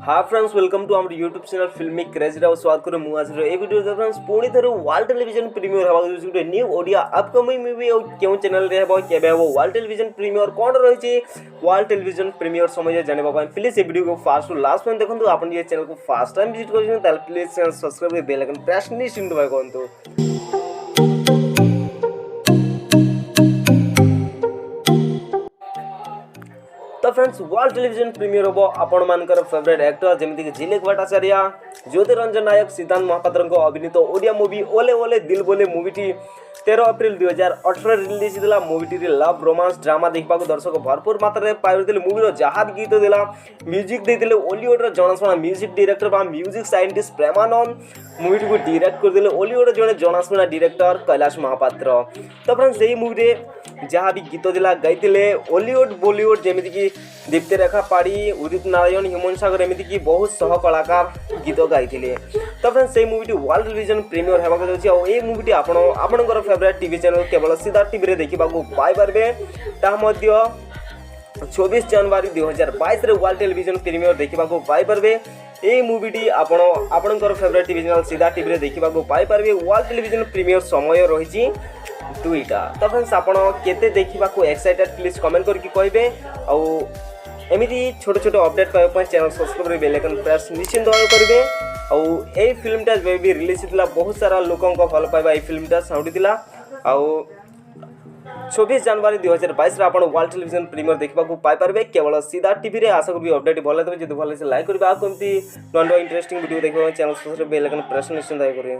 Hi friends, welcome to our YouTube channel filmy craze रे स्वागत करू मु आज ए वीडियो दे फ्रेंड्स पुणी थरो वर्ल्ड टेलीविजन प्रीमियर हवा जो गुटे न्यू ओडिया अपकमिंग मूवी और केउ चैनल रे हबो केबे हबो वर्ल्ड टेलीविजन प्रीमियर कोन रही छी वर्ल्ड टेलीविजन प्रीमियर समय जाने बाबा प्लीज ए वीडियो को फास्ट टू लास्ट में देखंतु आपन ये चैनल को फर्स्ट टाइम विजिट करछन त please channel subscribe bell icon press निश्चित दबाइ करंतु। तो फ्रेंड्स वर्ल्ड टेलीविजन प्रीमियर हम आपण मानकर फेवरेट एक्टर जमीती झिलिक भट्टाचार्य ज्योतिरंजन नायक सिद्धांत महापात्र अभिनीत ओडिया मूवी ओले ओले दिल बोले मूवी 13 अप्रैल 2018 रिलीज होता। मूवी लव रोमांस ड्रामा देखा दर्शक भरपूर मात्रा पाई मूवी जहाँ भी गीत देला म्यूजिक देते ओलीवुड जनाशुना म्यूजिक डायरेक्टर बा म्यूजिक साइंटिस्ट प्रेमानंद मूवी को डायरेक्ट करदे ओलीवुड जड़े जनाशुना डायरेक्टर कैलाश महापात्र। तो फ्रेंड्स यही मूवी जहाँ भी गीत देला गाइते ओलीवुड बॉलीवुड जमीती कि दीप्ति रेखा पाड़ी उदित नारायण हिमन सागर एमती कि बहुत सह कलाकार गीत गाई। तो फ्रेंड्स से मूवी वर्ल्ड टेलीविजन प्रीमियर होगा जाऊँगी मूवी आपणकर फेवरेट टीवी चैनल केवल सीधा टीवी रे देखा पाइपर ता 24 जनवरी 2022 वर्ल्ड टेलीविजन प्रीमियर देखा पाइपर। ये मूवी आपणकर फेवरेट टीवी चैनल सीधा टीवी रे देखा पाइपर। वर्ल्ड टेलीविजन प्रीमियर समय रही दुईटा। तो फ्रेंड्स आपण केते देखा एक्साइटेड प्लीज कमेंट करके कहे एमती छोट छोट अपडेट पाइबा channel subscribe bell icon press निश्चित करेंगे। और ये फिल्मटा जब भी रिलीज होता बहुत सारा लोकों भल पाइबा ये फिल्मटा साउंडी 24 जनवरी 2022 आप वर्ल्ड टेलीविजन प्रीमियर देखा पाइपर केवल सीधा टीवी रे। आशा करी अपडेट भल देवे जो भल से लाइक करेंगे आमती नुआ इंटरेस्टिंग वीडियो देखा channel subscribe bell icon press निश्चित करेंगे।